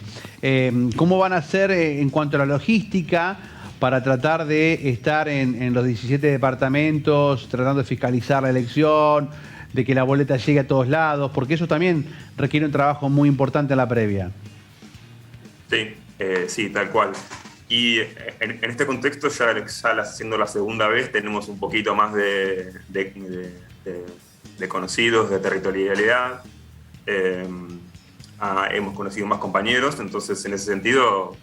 ¿Cómo van a hacer en cuanto a la logística para tratar de estar en los 17 departamentos, tratando de fiscalizar la elección, de que la boleta llegue a todos lados? Porque eso también requiere un trabajo muy importante en la previa. Sí, tal cual. Y en este contexto, ya siendo la segunda vez, tenemos un poquito más de conocidos, de territorialidad. Hemos conocido más compañeros, entonces en ese sentido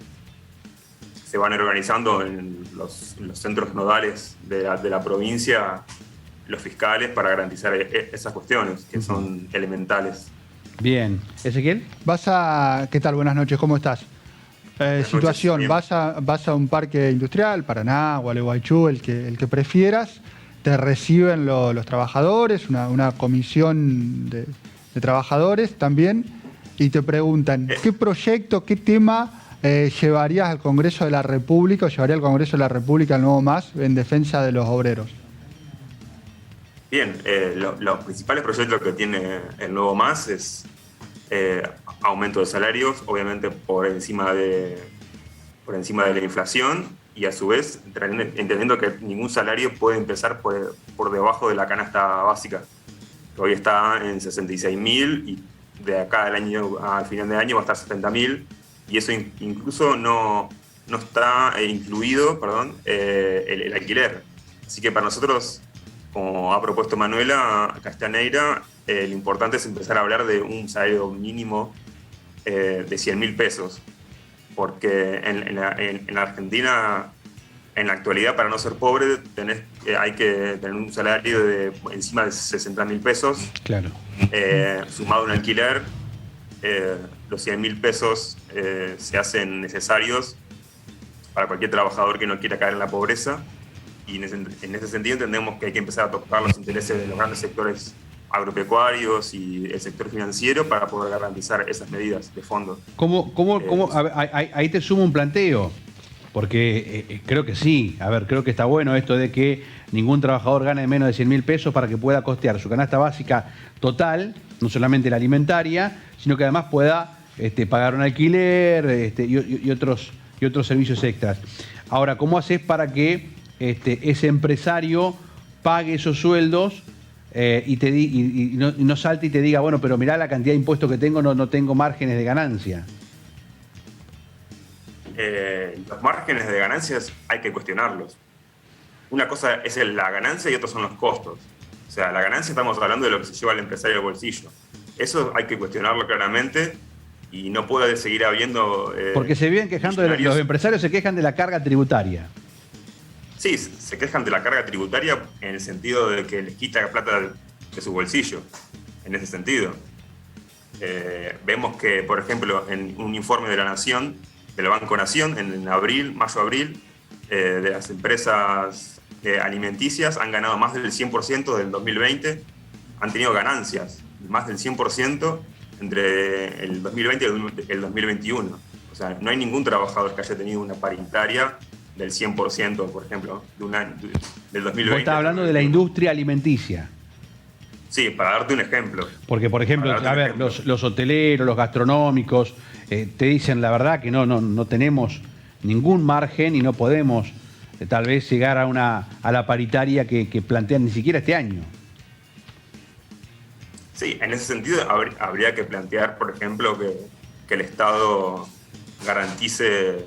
se van organizando en los centros nodales de la provincia los fiscales para garantizar esas cuestiones que son elementales. Bien. ¿Ezequiel? ¿Qué tal? Buenas noches, ¿cómo estás? Situación, vas a un parque industrial, Paraná, Gualeguaychú, el que prefieras, te reciben los trabajadores, una comisión de trabajadores también, y te preguntan, ¿qué proyecto, qué tema llevarías al Congreso de la República o llevaría al Congreso de la República el Nuevo Más en defensa de los obreros? Bien, los principales proyectos que tiene el Nuevo Más es aumento de salarios, obviamente por encima de la inflación, y a su vez entendiendo que ningún salario puede empezar por debajo de la canasta básica, que hoy está en 66.000 y de acá al final de año va a estar 70.000, y eso incluso no está incluido el alquiler. Así que para nosotros, como ha propuesto Manuela Castañeda, lo importante es empezar a hablar de un salario mínimo de 100.000 pesos, porque en la Argentina, en la actualidad, para no ser pobre, hay que tener un salario de encima de 60.000 pesos. Claro. Sumado a un alquiler, los 100.000 pesos se hacen necesarios para cualquier trabajador que no quiera caer en la pobreza, y en ese sentido entendemos que hay que empezar a tocar los intereses de los grandes sectores agropecuarios y el sector financiero para poder garantizar esas medidas de fondo. Ahí te sumo un planteo. Porque creo que sí, a ver, creo que está bueno esto de que ningún trabajador gane menos de 100.000 pesos para que pueda costear su canasta básica total, no solamente la alimentaria, sino que además pueda pagar un alquiler y otros servicios extras. Ahora, ¿cómo haces para que ese empresario pague esos sueldos y no salte y te diga, bueno, pero mirá la cantidad de impuestos que tengo, no tengo márgenes de ganancia? Los márgenes de ganancias hay que cuestionarlos. Una cosa es la ganancia y otra son los costos. O sea, la ganancia estamos hablando de lo que se lleva el empresario al bolsillo. Eso hay que cuestionarlo claramente y no puede seguir habiendo... Porque se vienen quejando, los empresarios se quejan de la carga tributaria. Sí, se quejan de la carga tributaria en el sentido de que les quita plata de su bolsillo, en ese sentido. Vemos que, por ejemplo, en un informe de la Nación, del Banco Nación, en mayo-abril, de las empresas alimenticias han ganado más del 100% del 2020, han tenido ganancias, más del 100% entre el 2020 y el 2021. O sea, no hay ningún trabajador que haya tenido una paritaria del 100%, por ejemplo, de un año, del 2020. Vos estás hablando de la industria alimenticia. Sí, para darte un ejemplo. Porque, por ejemplo, los hoteleros, los gastronómicos, te dicen la verdad que no tenemos ningún margen y no podemos tal vez llegar a la paritaria que plantean ni siquiera este año. Sí, en ese sentido habría que plantear, por ejemplo, que el Estado garantice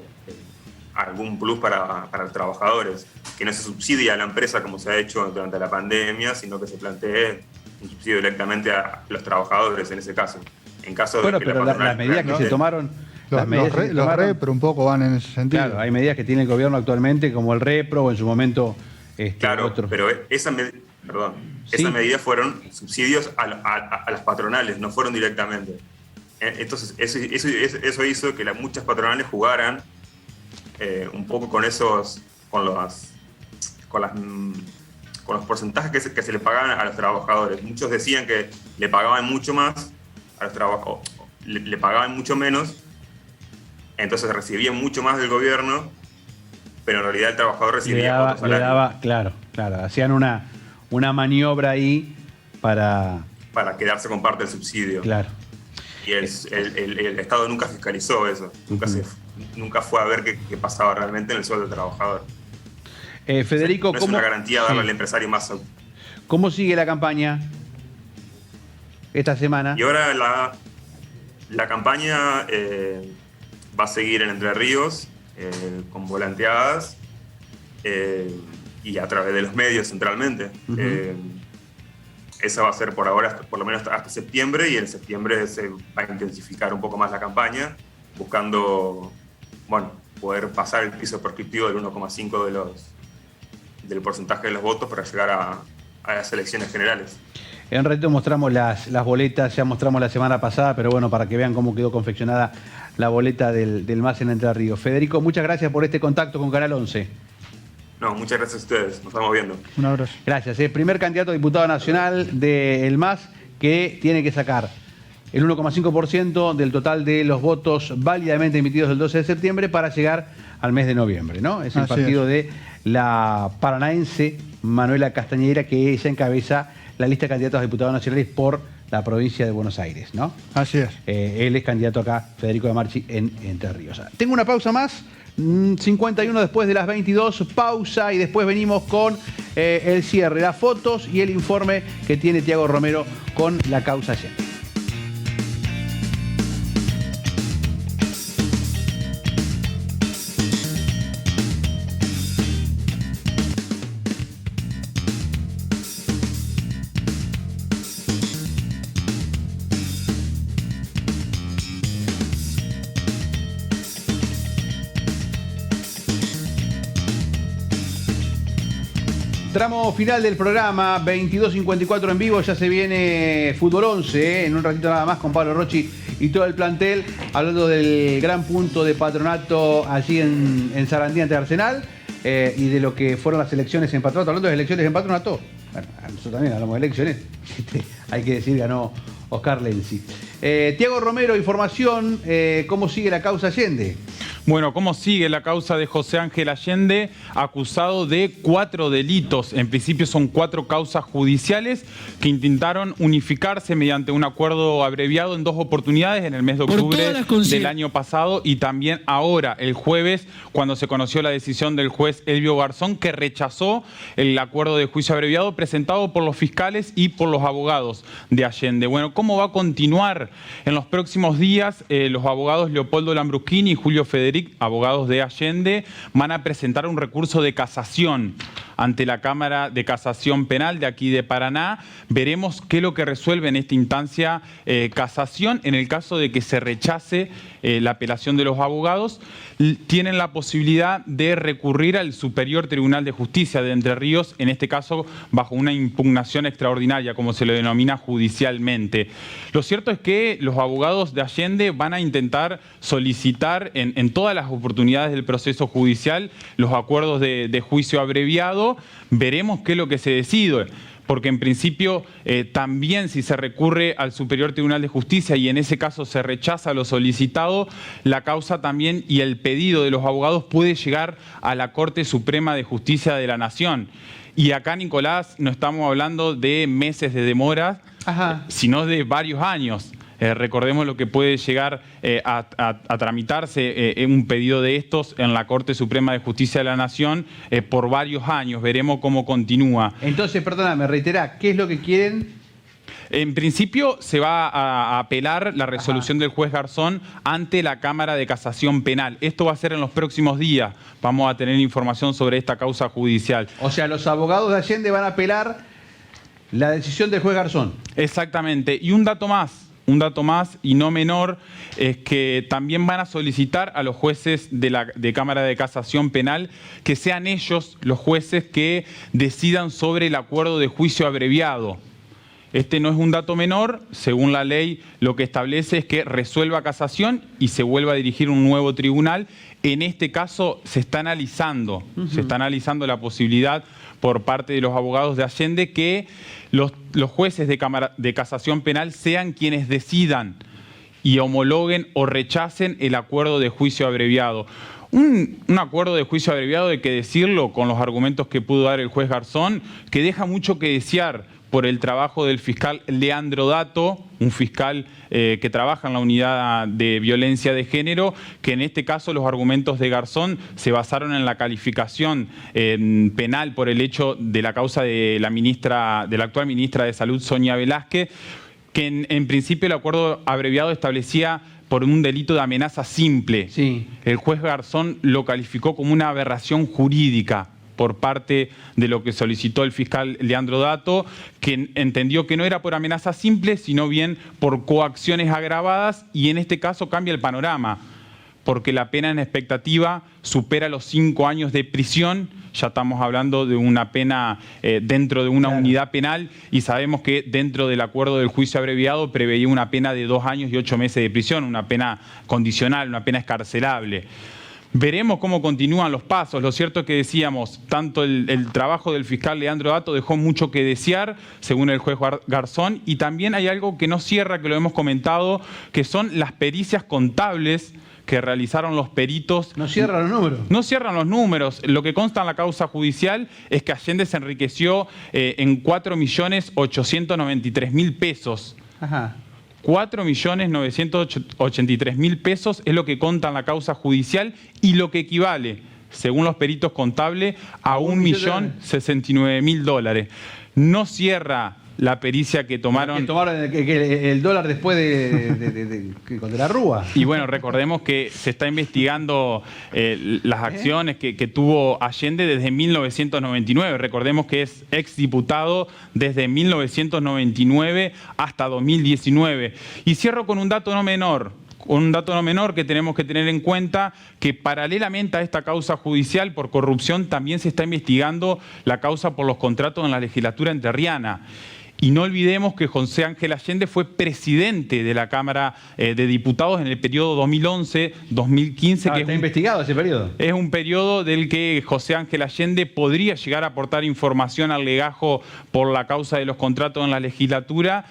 algún plus para los trabajadores, que no se subsidie a la empresa como se ha hecho durante la pandemia, sino que se plantee un subsidio directamente a los trabajadores en ese caso. En caso de que pero las medidas que se tomaron... Los repro un poco van en ese sentido. Claro, hay medidas que tiene el gobierno actualmente, como el repro o en su momento... claro, pero esas medidas fueron subsidios a las patronales, no fueron directamente. Entonces, eso hizo que muchas patronales jugaran un poco con los porcentajes que se le pagaban a los trabajadores. Muchos decían que le pagaban mucho más a los trabajadores, le pagaban mucho menos, entonces recibían mucho más del gobierno, pero en realidad el trabajador recibía otro salario. Claro, hacían una maniobra ahí para quedarse con parte del subsidio. Claro. Y el Estado nunca fiscalizó eso, nunca fue a ver qué pasaba realmente en el sueldo del trabajador. Federico, no es una garantía darle al empresario más. ¿Cómo sigue la campaña esta semana? Y ahora la campaña va a seguir en Entre Ríos, con volanteadas y a través de los medios centralmente. Esa va a ser por ahora, por lo menos hasta septiembre, y en septiembre se va a intensificar un poco más la campaña, buscando poder pasar el piso prescriptivo del 1,5 del porcentaje de los votos para llegar a las elecciones generales. En ratito mostramos las boletas, ya mostramos la semana pasada, pero bueno, para que vean cómo quedó confeccionada la boleta del MAS en Entre Ríos. Federico, muchas gracias por este contacto con Canal 11. No, muchas gracias a ustedes, nos estamos viendo. Un abrazo. Gracias. Primer candidato a diputado nacional del MAS que tiene que sacar el 1,5% del total de los votos válidamente emitidos el 12 de septiembre para llegar al mes de noviembre, ¿no? Es el partido de la paranaense Manuela Castañeda, que ella encabeza la lista de candidatos a diputados nacionales por la provincia de Buenos Aires, ¿no? Así es. Él es candidato acá, Federico de Marchi, en Entre Ríos. Tengo una pausa más, 51 después de las 22, pausa, y después venimos con el cierre, las fotos y el informe que tiene Tiago Romero con la causa Allende. Tramo final del programa, 22:54 en vivo, ya se viene Fútbol 11, en un ratito nada más con Pablo Rocchi y todo el plantel, hablando del gran punto de Patronato allí en Sarandí ante Arsenal, y de lo que fueron las elecciones en Patronato. Hablando de elecciones en Patronato, bueno, nosotros también hablamos de elecciones, hay que decir, ganó Oscar Lenzi. Tiago Romero, información, ¿cómo sigue la causa Allende? Bueno, ¿cómo sigue la causa de José Ángel Allende? Acusado de 4 delitos. En principio son 4 causas judiciales que intentaron unificarse mediante un acuerdo abreviado en 2 oportunidades, en el mes de octubre del año pasado y también ahora, el jueves, cuando se conoció la decisión del juez Elvio Garzón, que rechazó el acuerdo de juicio abreviado presentado por los fiscales y por los abogados de Allende. Bueno, ¿cómo va a continuar en los próximos días? Los abogados Leopoldo Lambruschini y Julio Federic, abogados de Allende, van a presentar un recurso de casación ante la Cámara de Casación Penal de aquí de Paraná. Veremos qué es lo que resuelve en esta instancia casación. En el caso de que se rechace la apelación de los abogados, tienen la posibilidad de recurrir al Superior Tribunal de Justicia de Entre Ríos, en este caso bajo una impugnación extraordinaria, como se le denomina judicialmente. Lo cierto es que los abogados de Allende van a intentar solicitar en todas las oportunidades del proceso judicial los acuerdos de juicio abreviado. Veremos qué es lo que se decide, porque en principio también si se recurre al Superior Tribunal de Justicia y en ese caso se rechaza lo solicitado, la causa también y el pedido de los abogados puede llegar a la Corte Suprema de Justicia de la Nación. Y acá, Nicolás, no estamos hablando de meses de demora, sino de varios años. Recordemos lo que puede llegar a tramitarse un pedido de estos en la Corte Suprema de Justicia de la Nación por varios años. Veremos cómo continúa. Entonces, perdóname, reiterá, ¿qué es lo que quieren? En principio se va a apelar la resolución del juez Garzón ante la Cámara de Casación Penal. Esto va a ser en los próximos días. Vamos a tener información sobre esta causa judicial. O sea, los abogados de Allende van a apelar la decisión del juez Garzón. Exactamente. Y un dato más y no menor, es que también van a solicitar a los jueces de Cámara de Casación Penal que sean ellos los jueces que decidan sobre el acuerdo de juicio abreviado. Este no es un dato menor, según la ley lo que establece es que resuelva casación y se vuelva a dirigir un nuevo tribunal. En este caso se está analizando la posibilidad por parte de los abogados de Allende que los jueces de Casación Penal sean quienes decidan y homologuen o rechacen el acuerdo de juicio abreviado. Un acuerdo de juicio abreviado, hay que decirlo, con los argumentos que pudo dar el juez Garzón, que deja mucho que desear por el trabajo del fiscal Leandro Dato, un fiscal que trabaja en la unidad de violencia de género, que en este caso los argumentos de Garzón se basaron en la calificación penal por el hecho de la causa de la actual ministra de Salud, Sonia Velázquez, que en principio el acuerdo abreviado establecía por un delito de amenaza simple. Sí. El juez Garzón lo calificó como una aberración jurídica por parte de lo que solicitó el fiscal Leandro Dato, que entendió que no era por amenaza simple, sino bien por coacciones agravadas, y en este caso cambia el panorama, porque la pena en expectativa supera los 5 años de prisión. Ya estamos hablando de una pena dentro de una unidad penal, y sabemos que dentro del acuerdo del juicio abreviado preveía una pena de 2 años y 8 meses de prisión, una pena condicional, una pena escarcelable. Veremos cómo continúan los pasos. Lo cierto es que decíamos, tanto el trabajo del fiscal Leandro Dato dejó mucho que desear, según el juez Garzón, y también hay algo que no cierra, que lo hemos comentado, que son las pericias contables que realizaron los peritos. ¿No cierran los números? No cierran los números. Lo que consta en la causa judicial es que Allende se enriqueció en 4.893.000 pesos. Ajá. 4.983.000 pesos es lo que consta en la causa judicial y lo que equivale, según los peritos contables, a $1.069.000. No cierra la pericia que tomaron... el dólar después de la Rúa. Y bueno, recordemos que se está investigando las acciones que tuvo Allende desde 1999. Recordemos que es exdiputado desde 1999 hasta 2019. Y cierro con un dato no menor. Que tenemos que tener en cuenta, que paralelamente a esta causa judicial por corrupción también se está investigando la causa por los contratos en la legislatura entrerriana. Y no olvidemos que José Ángel Allende fue presidente de la Cámara de Diputados en el periodo 2011-2015. Está investigado ese periodo. Es un periodo del que José Ángel Allende podría llegar a aportar información al legajo por la causa de los contratos en la legislatura.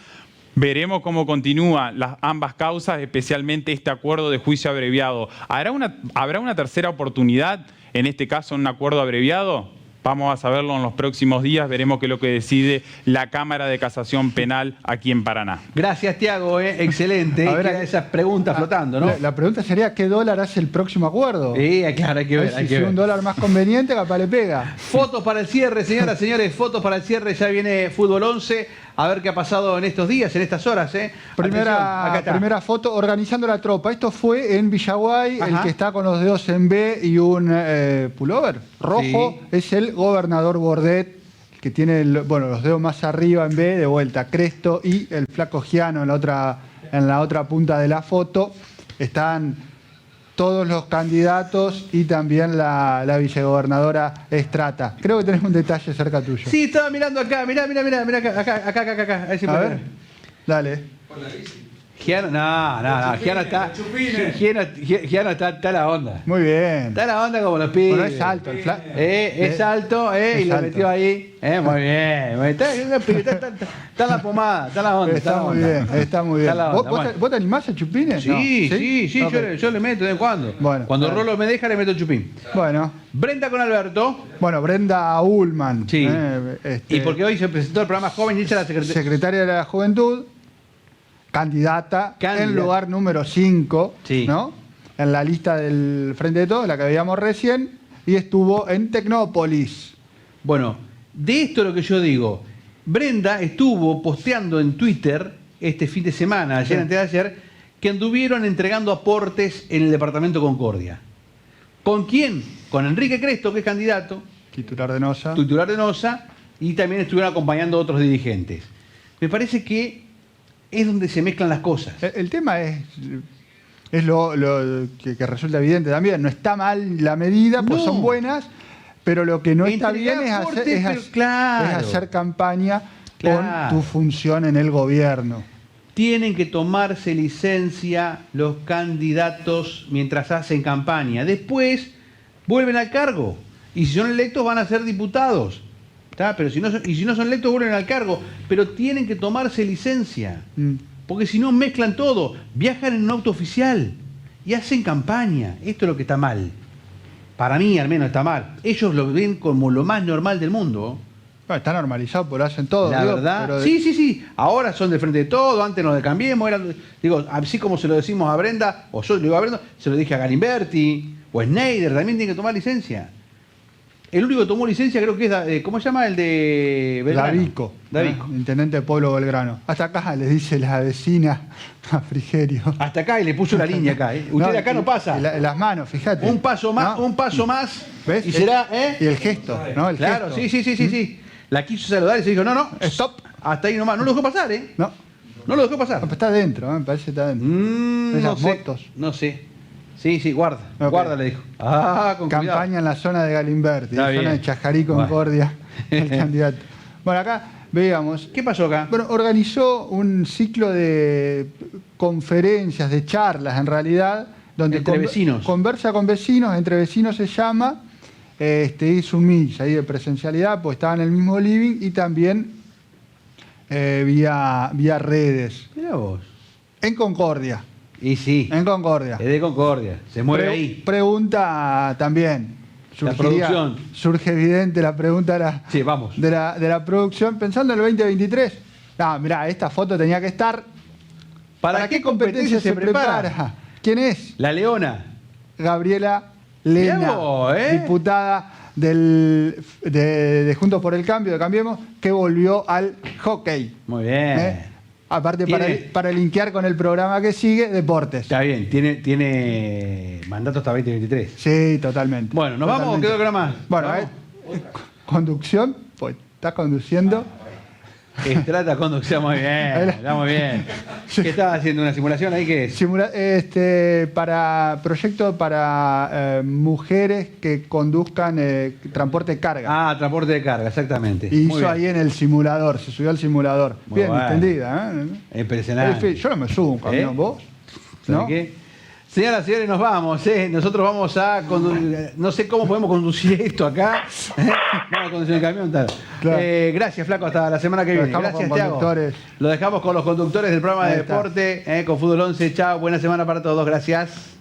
Veremos cómo continúan ambas causas, especialmente este acuerdo de juicio abreviado. ¿Habrá una tercera oportunidad, en este caso un acuerdo abreviado? Vamos a saberlo en los próximos días, veremos qué es lo que decide la Cámara de Casación Penal aquí en Paraná. Gracias, Tiago, excelente. A ver, Quedan esas preguntas flotando, ¿no? La pregunta sería, ¿qué dólar hace el próximo acuerdo? Sí, claro, hay que ver. Si un dólar más conveniente, capaz le pega. Fotos para el cierre, señoras, señores, fotos para el cierre, ya viene Fútbol 11. A ver qué ha pasado en estos días, en estas horas. Primera foto, organizando la tropa. Esto fue en Villaguay, el que está con los dedos en B y un pullover rojo, sí. Es el gobernador Bordet, que tiene los dedos más arriba en B, de vuelta, Cresto, y el flaco Giano en la otra punta de la foto. Están todos los candidatos y también la vicegobernadora Estrata. Creo que tenés un detalle cerca tuyo. Sí, estaba mirando acá, mirá acá. Ahí se A puede ver, dale. Giano, no, Giano está la onda. Muy bien. Está la onda como los pibes. Bueno, es alto el flaco. Es alto, y lo metió ahí. Muy bien. Está la pomada, está la onda. Está muy bien. Está la onda, ¿Vos te animás a chupines? Sí, Okay. yo le meto de vez en cuando. Bueno, cuando Rolo me deja, le meto chupín. Bueno. Brenda con Alberto. Bueno, Brenda Ullman. Sí. Y porque hoy se presentó el programa Joven y ella la secretaria de la Juventud. Candidata en lugar número 5, sí. ¿No? En la lista del Frente de Todos, la que veíamos recién, y estuvo en Tecnópolis. Bueno, de esto es lo que yo digo. Brenda estuvo posteando en Twitter este fin de semana, ayer, antes de ayer, que anduvieron entregando aportes en el departamento Concordia. ¿Con quién? Con Enrique Cresto, que es candidato. Titular de NOSA. Y también estuvieron acompañando a otros dirigentes. Me parece que es donde se mezclan las cosas. El tema es lo que resulta evidente también. No está mal la medida, pues son buenas, pero lo que no está bien es hacer campaña con tu función en el gobierno. Tienen que tomarse licencia los candidatos mientras hacen campaña. Después vuelven al cargo. Y si son electos van a ser diputados. Pero si no son electos vuelven al cargo, pero tienen que tomarse licencia, porque si no mezclan todo, viajan en un auto oficial y hacen campaña. Esto es lo que está mal. Para mí al menos está mal. Ellos lo ven como lo más normal del mundo. Bueno, está normalizado, porque lo hacen todo. La verdad. Sí. Ahora son del Frente de Todo, antes nos Cambiemos. Así como se lo decimos a Brenda, o yo le digo a Brenda, se lo dije a Galimberti, o Schneider, también tiene que tomar licencia. El único que tomó licencia creo que es, ¿cómo se llama? El de Belgrano. Davico. Intendente de Pueblo Belgrano. Hasta acá le dice la vecina a Frigerio. Hasta acá y le puso la línea acá. Usted acá no pasa. Las manos, fíjate. Un paso más. ¿Ves? Y será, Y el gesto, ¿no? Claro, sí. La quiso saludar y se dijo, no, stop. Hasta ahí nomás. No lo dejó pasar, No lo dejó pasar. No, está adentro, me parece que está adentro. Esas motos. No sé. Sí, guarda. Okay. Guarda, le dijo. Con campaña cuidado. En la zona de Galimberti, en la zona de Chajarí, Concordia, el candidato. Bueno, acá veíamos. ¿Qué pasó acá? Bueno, organizó un ciclo de conferencias, de charlas en realidad, donde entre vecinos. Conversa con vecinos, entre vecinos se llama, hizo un mix ahí de presencialidad, pues estaba en el mismo living y también vía redes. Mirá vos. En Concordia. Y sí. En Concordia. Es de Concordia. Se mueve ahí. Pregunta también. La producción. Surge evidente la pregunta sí, vamos. De la producción. Pensando en el 2023. Mirá, esta foto tenía que estar. ¿Para qué competencia se prepara? ¿Quién es? La Leona. Gabriela Lena. Vos, diputada de Juntos por el Cambio, de Cambiemos, que volvió al hockey. Muy bien. Aparte, para linkear con el programa que sigue, deportes. Está bien, tiene mandato hasta 2023. Sí, totalmente. Bueno, ¿nos vamos o quedó que más? Bueno, conducción, pues estás conduciendo. Estrata conducción, muy bien, está muy bien. ¿Qué estás haciendo? ¿Una simulación ahí? ¿Qué es? Proyecto para mujeres que conduzcan transporte de carga. Transporte de carga, exactamente. Y hizo ahí en el simulador, se subió al simulador. Muy bien, bueno. entendida. Impresionante. Yo no me subo a un camión, ¿vos? ¿No? ¿Qué? Señoras y señores, nos vamos. Nosotros vamos a no sé cómo podemos conducir esto acá. Vamos a conducir el camión. Tal. Claro. Gracias, Flaco. Hasta la semana que viene. Gracias, Thiago. Lo dejamos con los conductores del programa de deporte, con Fútbol 11. Chao. Buena semana para todos. Gracias.